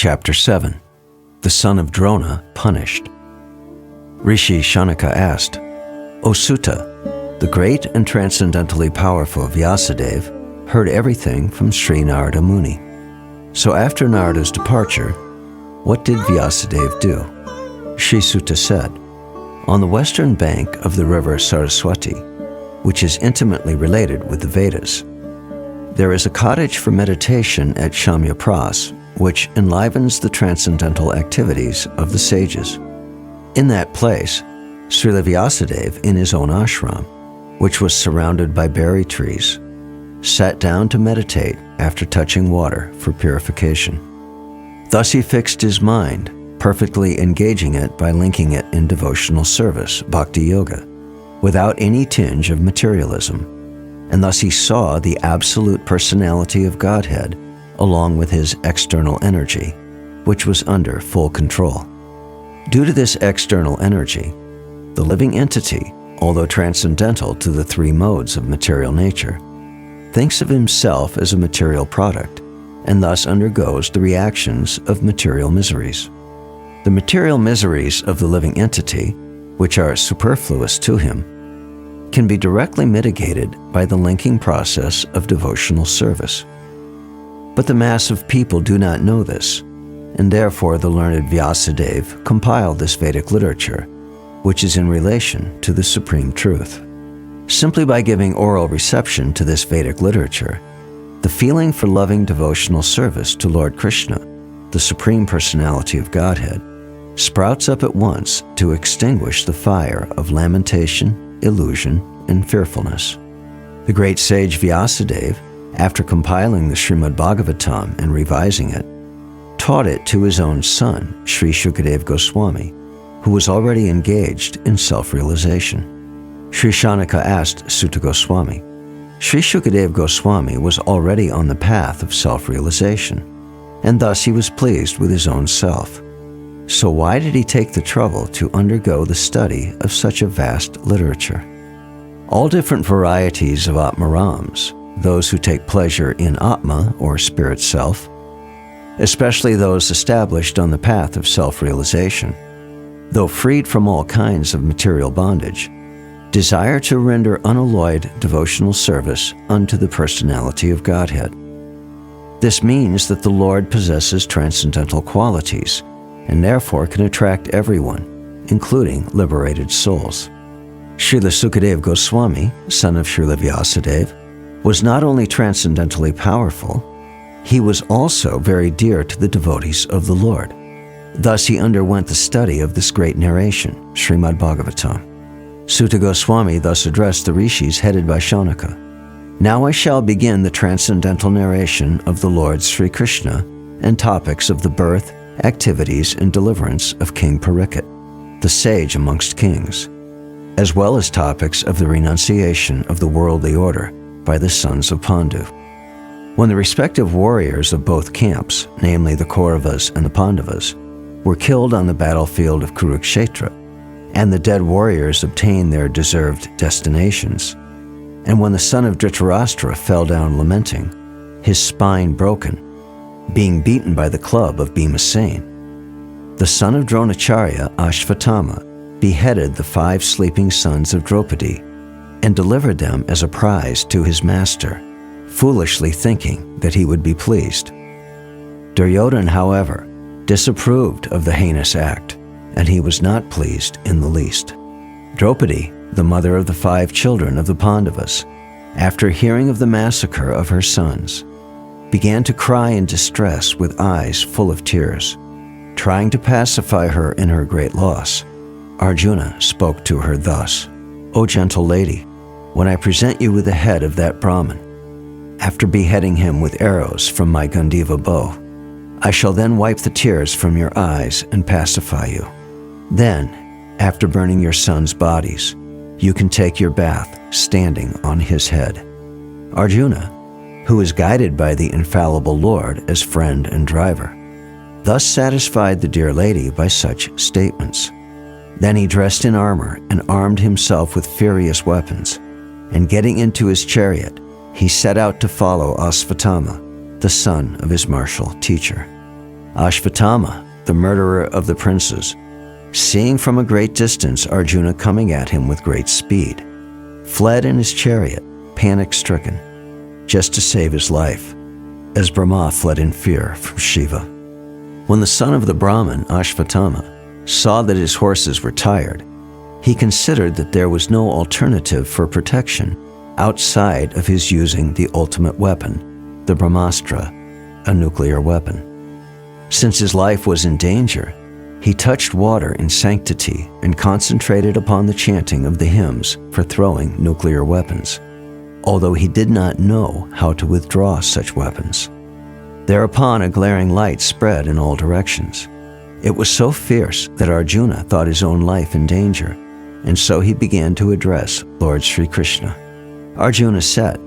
Chapter 7. The son of Drona punished. Rishi Shanaka asked, O Sutta, the great and transcendentally powerful Vyasadeva heard everything from Sri Narada Muni. So after Narada's departure, what did Vyasadeva do? Sri Sutta said, on the western bank of the river Saraswati, which is intimately related with the Vedas, there is a cottage for meditation at Shamyapras, which enlivens the transcendental activities of the sages. In that place, Srila Vyasadeva, in his own ashram, which was surrounded by berry trees, sat down to meditate after touching water for purification. Thus he fixed his mind, perfectly engaging it by linking it in devotional service, bhakti yoga, without any tinge of materialism, and thus he saw the absolute personality of Godhead along with his external energy, which was under full control. Due to this external energy, the living entity, although transcendental to the three modes of material nature, thinks of himself as a material product and thus undergoes the reactions of material miseries. The material miseries of the living entity, which are superfluous to him, can be directly mitigated by the linking process of devotional service. But the mass of people do not know this, and therefore the learned Vyasadeva compiled this Vedic literature, which is in relation to the supreme truth. Simply by giving oral reception to this Vedic literature, the feeling for loving devotional service to Lord Krishna, the Supreme Personality of Godhead, sprouts up at once to extinguish the fire of lamentation, illusion, and fearfulness. The great sage Vyasadeva, after compiling the Srimad Bhagavatam and revising it, taught it to his own son, Sri Shukadeva Goswami, who was already engaged in self-realization. Sri Shanaka asked Sutta Goswami, Sri Shukadeva Goswami was already on the path of self-realization, and thus he was pleased with his own self. So why did he take the trouble to undergo the study of such a vast literature? All different varieties of Atmarams, those who take pleasure in Atma or spirit self, especially those established on the path of self-realization, though freed from all kinds of material bondage, desire to render unalloyed devotional service unto the personality of Godhead. This means that the Lord possesses transcendental qualities and therefore can attract everyone, including liberated souls. Srila Sukadeva Goswami, son of Srila Vyasadeva, was not only transcendently powerful, he was also very dear to the devotees of the Lord. Thus he underwent the study of this great narration, Srimad Bhagavatam. Sutta Goswami thus addressed the rishis headed by Shanaka. Now I shall begin the transcendental narration of the Lord Sri Krishna and topics of the birth, activities, and deliverance of King Parikshit, the sage amongst kings, as well as topics of the renunciation of the worldly order by the sons of Pandu. When the respective warriors of both camps, namely the Kauravas and the Pandavas, were killed on the battlefield of Kurukshetra, and the dead warriors obtained their deserved destinations, and when the son of Dhritarashtra fell down lamenting, his spine broken, being beaten by the club of Bhimasen, the son of Dronacharya, Ashvatthama, beheaded the 5 sleeping sons of Draupadi and delivered them as a prize to his master, foolishly thinking that he would be pleased. Duryodhana, however, disapproved of the heinous act, and he was not pleased in the least. Draupadi, the mother of the 5 children of the Pandavas, after hearing of the massacre of her sons, began to cry in distress with eyes full of tears. Trying to pacify her in her great loss, Arjuna spoke to her thus, O gentle lady, when I present you with the head of that Brahmin, after beheading him with arrows from my Gandiva bow, I shall then wipe the tears from your eyes and pacify you. Then, after burning your sons' bodies, you can take your bath standing on his head. Arjuna, who is guided by the infallible Lord as friend and driver, thus satisfied the dear lady by such statements. Then he dressed in armor and armed himself with furious weapons, and getting into his chariot, he set out to follow Ashvatthama, the son of his martial teacher. Ashvatthama, the murderer of the princes, seeing from a great distance Arjuna coming at him with great speed, fled in his chariot, panic-stricken, just to save his life, as Brahma fled in fear from Shiva. When the son of the Brahmin, Ashvatthama, saw that his horses were tired, he considered that there was no alternative for protection outside of his using the ultimate weapon, the Brahmastra, a nuclear weapon. Since his life was in danger, he touched water in sanctity and concentrated upon the chanting of the hymns for throwing nuclear weapons, although he did not know how to withdraw such weapons. Thereupon a glaring light spread in all directions. It was so fierce that Arjuna thought his own life in danger, and so he began to address Lord Sri Krishna. Arjuna said,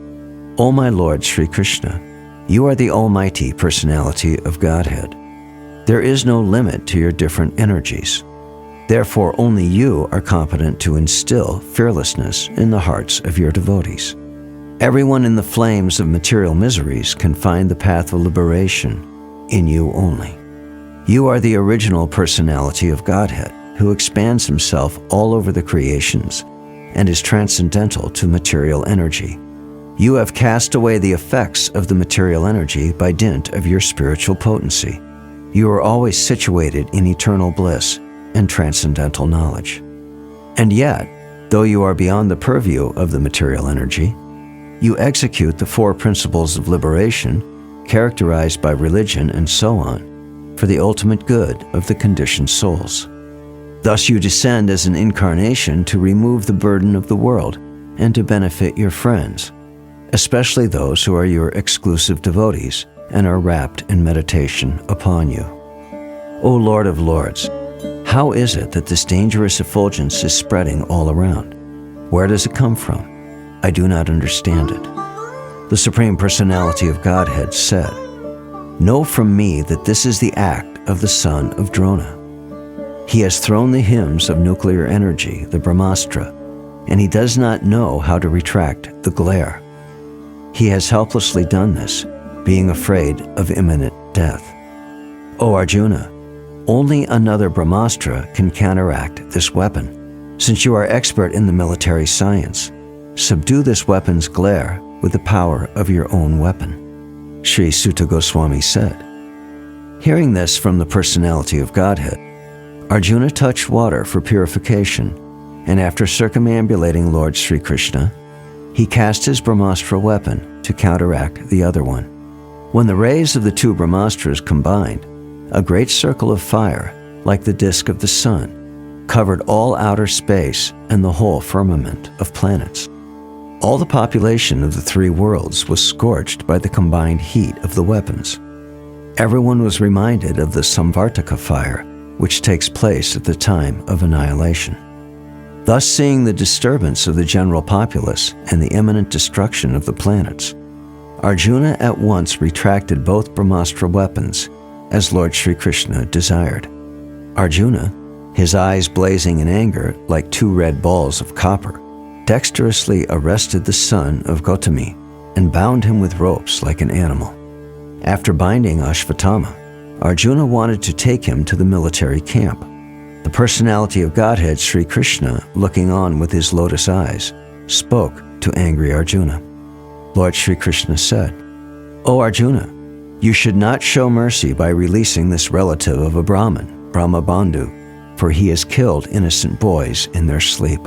"O my Lord Sri Krishna, you are the Almighty Personality of Godhead. There is no limit to your different energies. Therefore, only you are competent to instill fearlessness in the hearts of your devotees. Everyone in the flames of material miseries can find the path of liberation in you only. You are the original personality of Godhead, who expands himself all over the creations and is transcendental to material energy. You have cast away the effects of the material energy by dint of your spiritual potency. You are always situated in eternal bliss and transcendental knowledge. And yet, though you are beyond the purview of the material energy, you execute the four principles of liberation, characterized by religion and so on, for the ultimate good of the conditioned souls. Thus you descend as an incarnation to remove the burden of the world and to benefit your friends, especially those who are your exclusive devotees and are wrapped in meditation upon you. O Lord of Lords, how is it that this dangerous effulgence is spreading all around? Where does it come from? I do not understand it." The Supreme Personality of Godhead said, "Know from me that this is the act of the son of Drona. He has thrown the hymns of nuclear energy, the Brahmastra, and he does not know how to retract the glare. He has helplessly done this, being afraid of imminent death. O Arjuna, only another Brahmastra can counteract this weapon. Since you are expert in the military science, subdue this weapon's glare with the power of your own weapon." Sri Sutta Goswami said. Hearing this from the Personality of Godhead, Arjuna touched water for purification, and after circumambulating Lord Sri Krishna, he cast his Brahmastra weapon to counteract the other one. When the rays of the two Brahmastras combined, a great circle of fire, like the disk of the sun, covered all outer space and the whole firmament of planets. All the population of the three worlds was scorched by the combined heat of the weapons. Everyone was reminded of the Samvartaka fire, which takes place at the time of annihilation. Thus, seeing the disturbance of the general populace and the imminent destruction of the planets, Arjuna at once retracted both Brahmastra weapons, as Lord Sri Krishna desired. Arjuna, his eyes blazing in anger like two red balls of copper, dexterously arrested the son of Gautami and bound him with ropes like an animal. After binding Ashvatthama, Arjuna wanted to take him to the military camp. The Personality of Godhead, Sri Krishna, looking on with his lotus eyes, spoke to angry Arjuna. Lord Sri Krishna said, "O Arjuna, you should not show mercy by releasing this relative of a Brahmin, Brahmabandhu, for he has killed innocent boys in their sleep.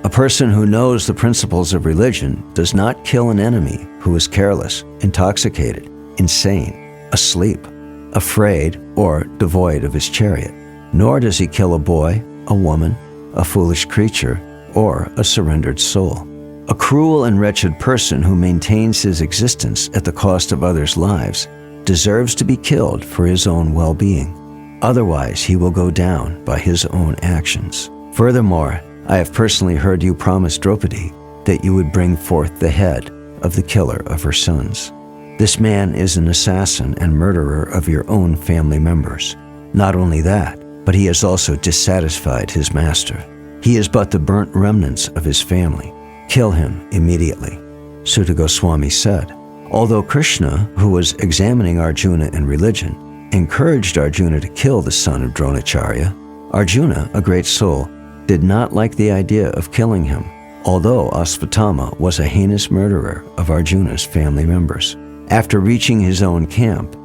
A person who knows the principles of religion does not kill an enemy who is careless, intoxicated, insane, asleep, afraid, or devoid of his chariot. Nor does he kill a boy, a woman, a foolish creature, or a surrendered soul. A cruel and wretched person who maintains his existence at the cost of others' lives deserves to be killed for his own well-being. Otherwise, he will go down by his own actions. Furthermore, I have personally heard you promise Draupadi that you would bring forth the head of the killer of her sons. This man is an assassin and murderer of your own family members. Not only that, but he has also dissatisfied his master. He is but the burnt remnants of his family. Kill him immediately." Sutta Goswami said, although Krishna, who was examining Arjuna in religion, encouraged Arjuna to kill the son of Dronacharya, Arjuna, a great soul, did not like the idea of killing him, although Ashvatthama was a heinous murderer of Arjuna's family members. After reaching his own camp,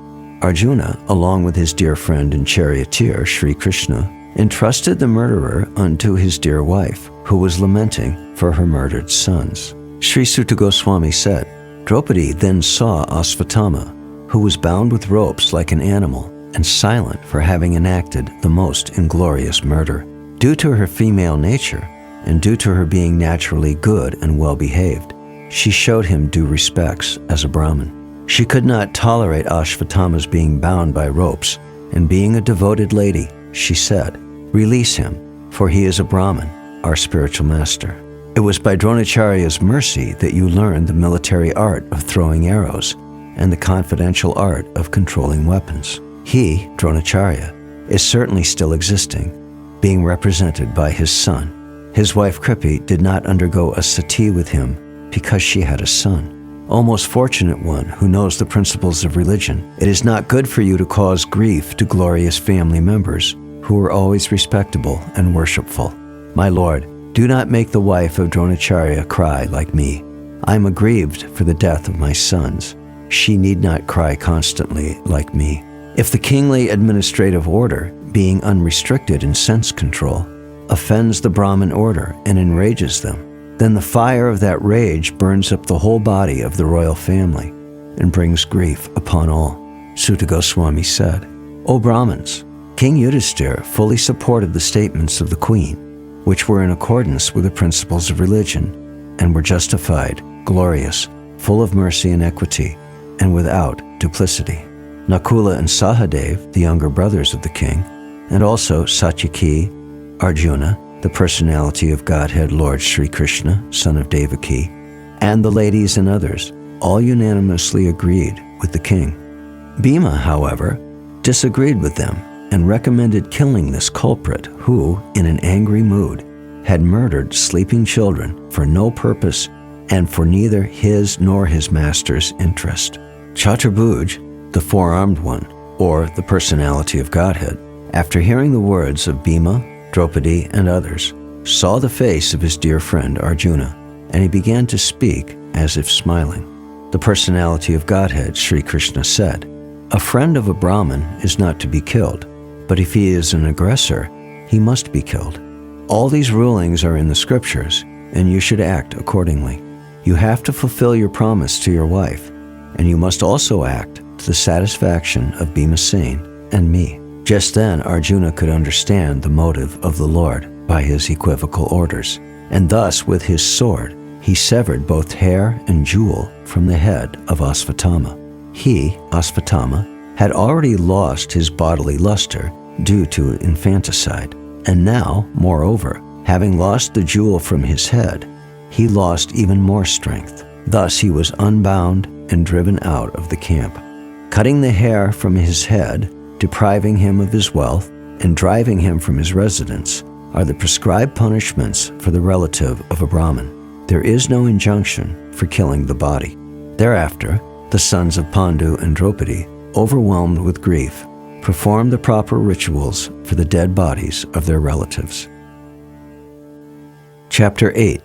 Arjuna, along with his dear friend and charioteer Sri Krishna, entrusted the murderer unto his dear wife, who was lamenting for her murdered sons. Sri Suta Goswami said, Draupadi then saw Ashvatthama, who was bound with ropes like an animal and silent for having enacted the most inglorious murder. Due to her female nature, and due to her being naturally good and well-behaved, she showed him due respects as a Brahmin. She could not tolerate Ashvatthama's being bound by ropes, and being a devoted lady, she said, Release him, for he is a Brahmin, our spiritual master. It was by Dronacharya's mercy that you learned the military art of throwing arrows and the confidential art of controlling weapons. He, Dronacharya, is certainly still existing, being represented by his son. His wife Kripi did not undergo a sati with him because she had a son. O most fortunate one who knows the principles of religion, it is not good for you to cause grief to glorious family members who are always respectable and worshipful. My lord, do not make the wife of Dronacharya cry like me. I am aggrieved for the death of my sons. She need not cry constantly like me. If the kingly administrative order, being unrestricted in sense control, offends the Brahmin order and enrages them, then the fire of that rage burns up the whole body of the royal family and brings grief upon all. Suta Goswami said, O Brahmins, King Yudhisthira fully supported the statements of the queen, which were in accordance with the principles of religion and were justified, glorious, full of mercy and equity, and without duplicity. Nakula and Sahadev, the younger brothers of the king, and also Satyaki, Arjuna, the personality of Godhead Lord Sri Krishna, son of Devaki, and the ladies and others, all unanimously agreed with the king. Bhima, however, disagreed with them and recommended killing this culprit who, in an angry mood, had murdered sleeping children for no purpose and for neither his nor his master's interest. Chaturbhuj, the four-armed one, or the personality of Godhead, after hearing the words of Bhima, Draupadi, and others, saw the face of his dear friend Arjuna, and he began to speak as if smiling. The personality of Godhead, Sri Krishna, said, A friend of a Brahmin is not to be killed, but if he is an aggressor, he must be killed. All these rulings are in the scriptures, and you should act accordingly. You have to fulfill your promise to your wife, and you must also act to the satisfaction of Bhimasen and me. Just then Arjuna could understand the motive of the Lord by his equivocal orders, and thus with his sword he severed both hair and jewel from the head of Ashvatthama. He, Ashvatthama, had already lost his bodily luster due to infanticide, and now, moreover, having lost the jewel from his head, he lost even more strength. Thus he was unbound and driven out of the camp. Cutting the hair from his head, depriving him of his wealth, and driving him from his residence are the prescribed punishments for the relative of a Brahmin. There is no injunction for killing the body. Thereafter, the sons of Pandu and Draupadi, overwhelmed with grief, performed the proper rituals for the dead bodies of their relatives. Chapter 8.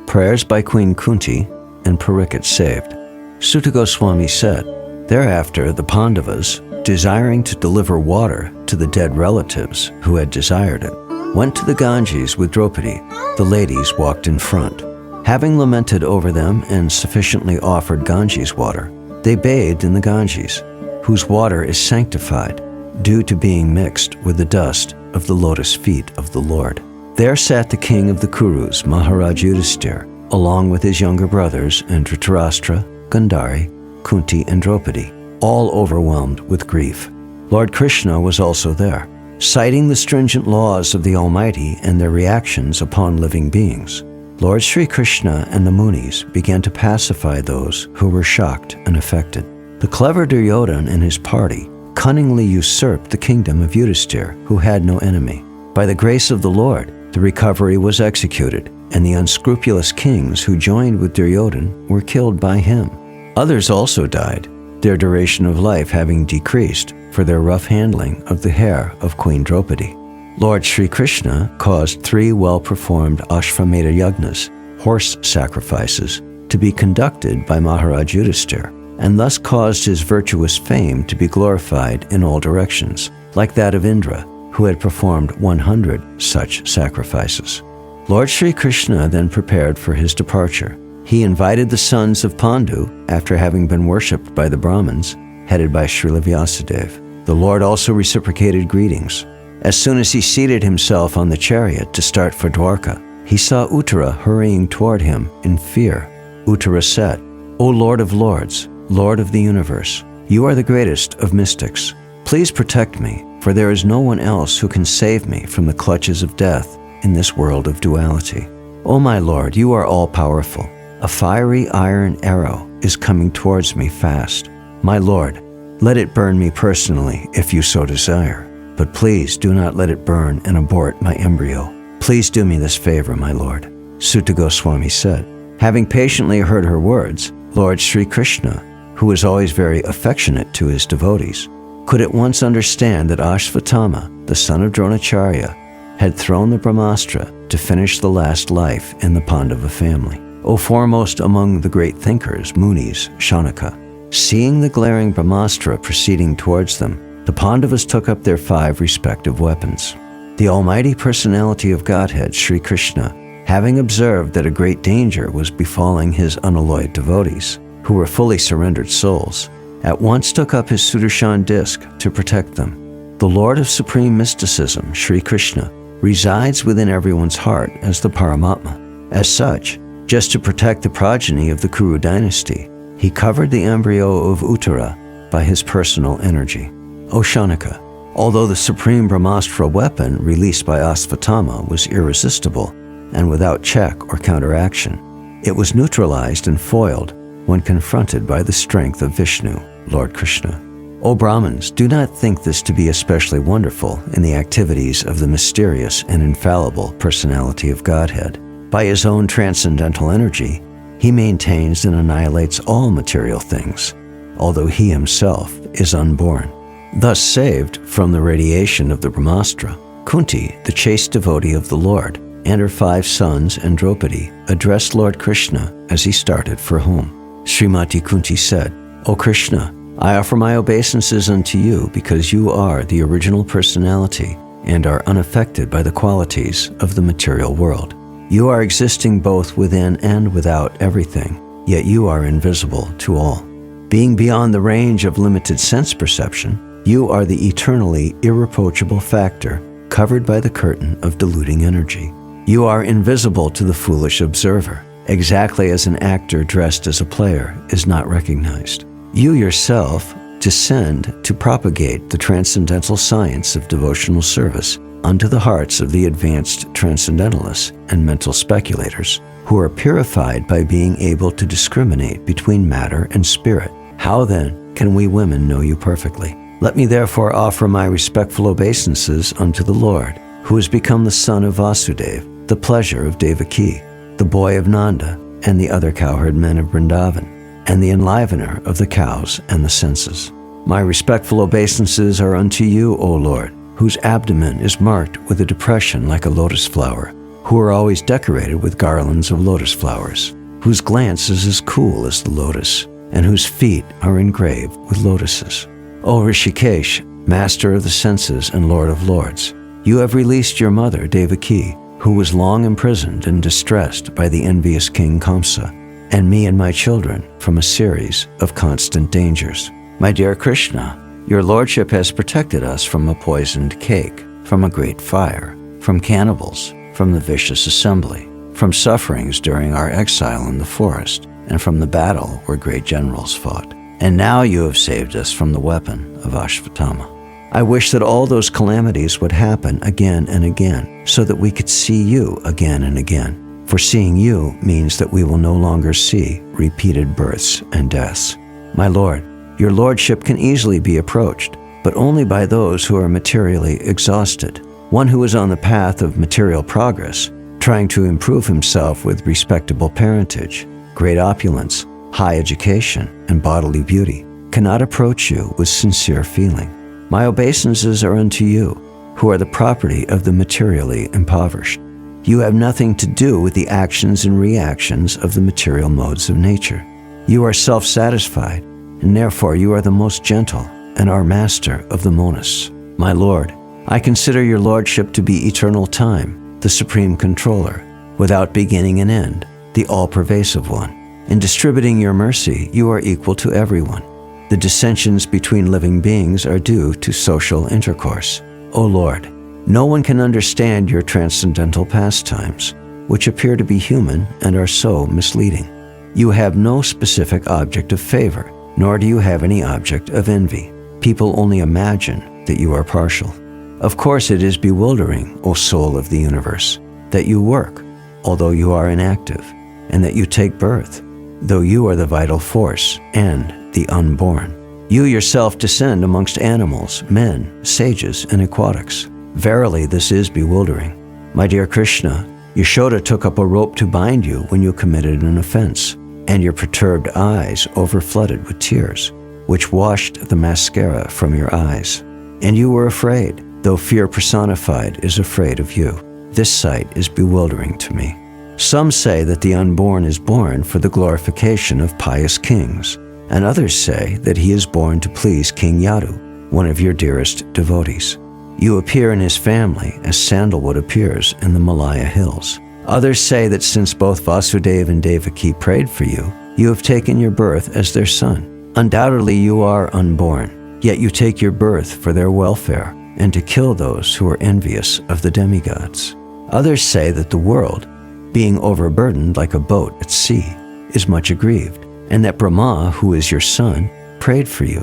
Prayers by Queen Kunti and Parikshit saved. Suta Goswami said, Thereafter the Pandavas, desiring to deliver water to the dead relatives who had desired it, went to the Ganges with Draupadi. The ladies walked in front. Having lamented over them and sufficiently offered Ganges water, they bathed in the Ganges, whose water is sanctified due to being mixed with the dust of the lotus feet of the Lord. There sat the king of the Kurus, Maharaj Yudhisthira, along with his younger brothers and Dhritarashtra, Gandhari, Kunti, and Draupadi, all overwhelmed with grief. Lord Krishna was also there, citing the stringent laws of the Almighty and their reactions upon living beings. Lord Sri Krishna and the Munis began to pacify those who were shocked and affected. The clever Duryodhana and his party cunningly usurped the kingdom of Yudhisthira, who had no enemy. By the grace of the Lord, the recovery was executed, and the unscrupulous kings who joined with Duryodhana were killed by him. Others also died, their duration of life having decreased, for their rough handling of the hair of Queen Draupadi. Lord Sri Krishna caused 3 well-performed Ashvamedha yagnas, horse sacrifices, to be conducted by Maharaj Yudhishthira, and thus caused his virtuous fame to be glorified in all directions, like that of Indra, who had performed 100 such sacrifices. Lord Sri Krishna then prepared for his departure. He invited the sons of Pandu, after having been worshipped by the Brahmins, headed by Srila Vyasadeva. The Lord also reciprocated greetings. As soon as he seated himself on the chariot to start for Dwarka, he saw Uttara hurrying toward him in fear. Uttara said, "O Lord of Lords, Lord of the universe, you are the greatest of mystics. Please protect me, for there is no one else who can save me from the clutches of death in this world of duality. O my Lord, you are all-powerful. A fiery iron arrow is coming towards me fast. My Lord, let it burn me personally if you so desire. But please do not let it burn and abort my embryo. Please do me this favor, my Lord." Sutta Goswami said. Having patiently heard her words, Lord Sri Krishna, who was always very affectionate to his devotees, could at once understand that Ashvatthama, the son of Dronacharya, had thrown the Brahmastra to finish the last life in the Pandava family. O foremost among the great thinkers, Munis, Shanaka, seeing the glaring Brahmastra proceeding towards them, the Pandavas took up their 5 respective weapons. The Almighty Personality of Godhead, Sri Krishna, having observed that a great danger was befalling his unalloyed devotees, who were fully surrendered souls, at once took up his Sudarshan disc to protect them. The Lord of Supreme Mysticism, Sri Krishna, resides within everyone's heart as the Paramatma. As such, just to protect the progeny of the Kuru dynasty, he covered the embryo of Uttara by his personal energy. O Shanaka, although the supreme Brahmastra weapon released by Ashvatthama was irresistible and without check or counteraction, it was neutralized and foiled when confronted by the strength of Vishnu, Lord Krishna. O Brahmins, do not think this to be especially wonderful in the activities of the mysterious and infallible personality of Godhead. By his own transcendental energy, he maintains and annihilates all material things, although he himself is unborn. Thus saved from the radiation of the Brahmastra, Kunti, the chaste devotee of the Lord, and her 5 sons and Draupadi addressed Lord Krishna as he started for home. Srimati Kunti said, "O Krishna, I offer my obeisances unto you because you are the original personality and are unaffected by the qualities of the material world. You are existing both within and without everything, yet you are invisible to all. Being beyond the range of limited sense perception, you are the eternally irreproachable factor covered by the curtain of deluding energy. You are invisible to the foolish observer, exactly as an actor dressed as a player is not recognized. You yourself descend to propagate the transcendental science of devotional service unto the hearts of the advanced transcendentalists and mental speculators, who are purified by being able to discriminate between matter and spirit. How then can we women know you perfectly? Let me therefore offer my respectful obeisances unto the Lord, who has become the son of Vasudeva, the pleasure of Devaki, the boy of Nanda, and the other cowherd men of Vrindavan, and the enlivener of the cows and the senses. My respectful obeisances are unto you, O Lord, whose abdomen is marked with a depression like a lotus flower, who are always decorated with garlands of lotus flowers, whose glance is as cool as the lotus, and whose feet are engraved with lotuses. O Rishikesh, master of the senses and Lord of lords, you have released your mother, Devaki, who was long imprisoned and distressed by the envious king Kamsa, and me and my children from a series of constant dangers. My dear Krishna, your lordship has protected us from a poisoned cake, from a great fire, from cannibals, from the vicious assembly, from sufferings during our exile in the forest, and from the battle where great generals fought. And now you have saved us from the weapon of Ashvatthama. I wish that all those calamities would happen again and again, so that we could see you again and again. For seeing you means that we will no longer see repeated births and deaths. My Lord, your lordship can easily be approached, but only by those who are materially exhausted. One who is on the path of material progress, trying to improve himself with respectable parentage, great opulence, high education, and bodily beauty, cannot approach you with sincere feeling. My obeisances are unto you, who are the property of the materially impoverished. You have nothing to do with the actions and reactions of the material modes of nature. You are self-satisfied, and therefore you are the most gentle and are master of the monists. My Lord, I consider your lordship to be eternal time, the supreme controller, without beginning and end, the all-pervasive one. In distributing your mercy, you are equal to everyone. The dissensions between living beings are due to social intercourse. O Lord, no one can understand your transcendental pastimes, which appear to be human and are so misleading. You have no specific object of favor, nor do you have any object of envy. People only imagine that you are partial. Of course, it is bewildering, O soul of the universe, that you work, although you are inactive, and that you take birth, though you are the vital force and the unborn. You yourself descend amongst animals, men, sages, and aquatics. Verily, this is bewildering. My dear Krishna, Yashoda took up a rope to bind you when you committed an offense, and your perturbed eyes overflooded with tears, which washed the mascara from your eyes. And you were afraid, though fear personified is afraid of you. This sight is bewildering to me. Some say that the unborn is born for the glorification of pious kings, and others say that he is born to please King Yadu, one of your dearest devotees. You appear in his family as sandalwood appears in the Malaya hills. Others say that since both Vasudeva and Devaki prayed for you, you have taken your birth as their son. Undoubtedly you are unborn, yet you take your birth for their welfare and to kill those who are envious of the demigods. Others say that the world, being overburdened like a boat at sea, is much aggrieved, and that Brahma, who is your son, prayed for you,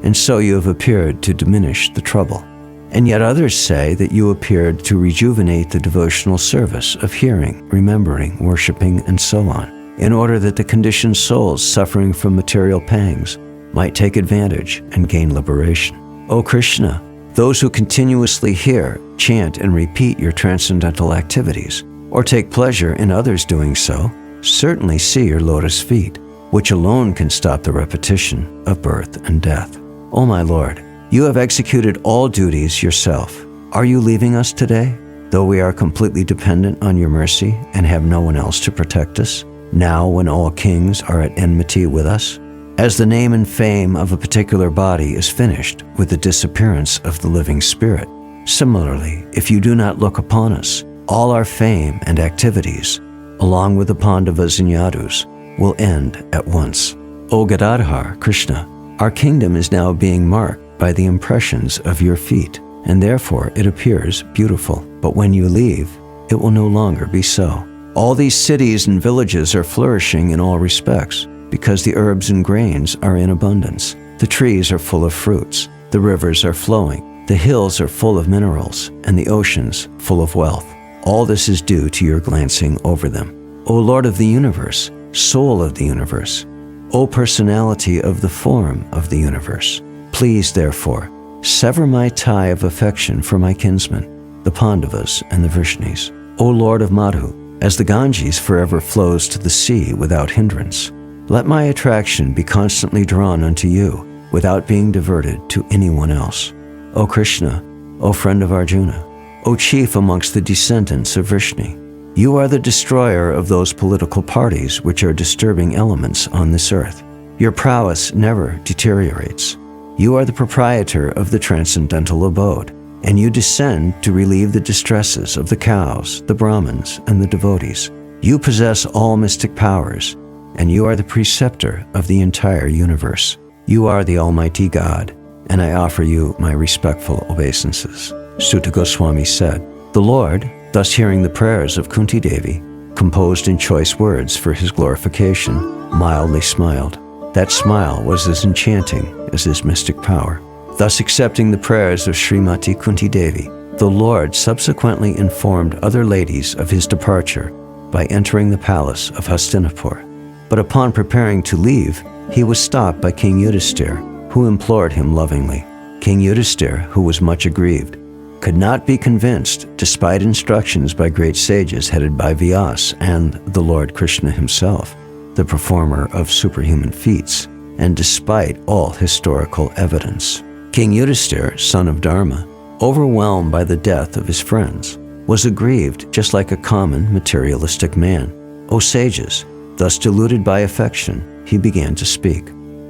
and so you have appeared to diminish the trouble. And yet others say that you appeared to rejuvenate the devotional service of hearing, remembering, worshiping, and so on, in order that the conditioned souls suffering from material pangs might take advantage and gain liberation. O Krishna, those who continuously hear, chant, and repeat your transcendental activities, or take pleasure in others doing so, certainly see your lotus feet, which alone can stop the repetition of birth and death. O my Lord, you have executed all duties yourself. Are you leaving us today, though we are completely dependent on your mercy and have no one else to protect us, now when all kings are at enmity with us? As the name and fame of a particular body is finished with the disappearance of the living spirit, similarly, if you do not look upon us, all our fame and activities, along with the Pandavas and Yadus, will end at once. O Gadadhar, Krishna, our kingdom is now being marked by the impressions of your feet, and therefore it appears beautiful. But when you leave, it will no longer be so. All these cities and villages are flourishing in all respects, because the herbs and grains are in abundance. The trees are full of fruits, the rivers are flowing, the hills are full of minerals, and the oceans full of wealth. All this is due to your glancing over them. O Lord of the universe, soul of the universe, O personality of the form of the universe, please, therefore, sever my tie of affection for my kinsmen, the Pandavas and the Vrishnis. O Lord of Madhu, as the Ganges forever flows to the sea without hindrance, let my attraction be constantly drawn unto you without being diverted to anyone else. O Krishna, O friend of Arjuna, O chief amongst the descendants of Vrishni, you are the destroyer of those political parties which are disturbing elements on this earth. Your prowess never deteriorates. You are the proprietor of the transcendental abode, and you descend to relieve the distresses of the cows, the Brahmins, and the devotees. You possess all mystic powers, and you are the preceptor of the entire universe. You are the Almighty God, and I offer you my respectful obeisances. Sutta Goswami said, the Lord, thus hearing the prayers of Kunti Devi, composed in choice words for his glorification, mildly smiled. That smile was as enchanting as his mystic power. Thus accepting the prayers of Srimati Kunti Devi, the Lord subsequently informed other ladies of his departure by entering the palace of Hastinapur. But upon preparing to leave, he was stopped by King Yudhisthira, who implored him lovingly. King Yudhisthira, who was much aggrieved, could not be convinced, despite instructions by great sages headed by Vyas and the Lord Krishna himself, the performer of superhuman feats, and despite all historical evidence. King Yudhisthira, son of Dharma, overwhelmed by the death of his friends, was aggrieved just like a common materialistic man. O sages, thus deluded by affection, he began to speak.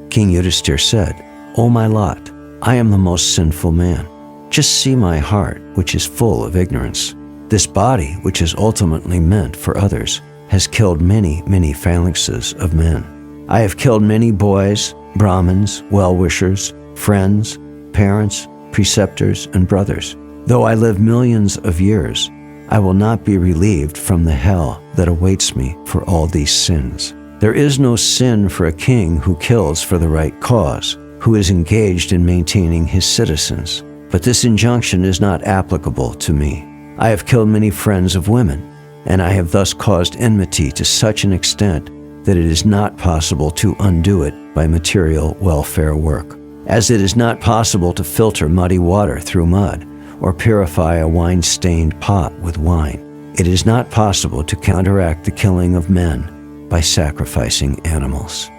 King Yudhisthira said, O my lot, I am the most sinful man. Just see my heart, which is full of ignorance. This body, which is ultimately meant for others, has killed many, many phalanxes of men. I have killed many boys, Brahmins, well-wishers, friends, parents, preceptors, and brothers. Though I live millions of years, I will not be relieved from the hell that awaits me for all these sins. There is no sin for a king who kills for the right cause, who is engaged in maintaining his citizens. But this injunction is not applicable to me. I have killed many friends of women, and I have thus caused enmity to such an extent that it is not possible to undo it by material welfare work. As it is not possible to filter muddy water through mud, or purify a wine-stained pot with wine, it is not possible to counteract the killing of men by sacrificing animals.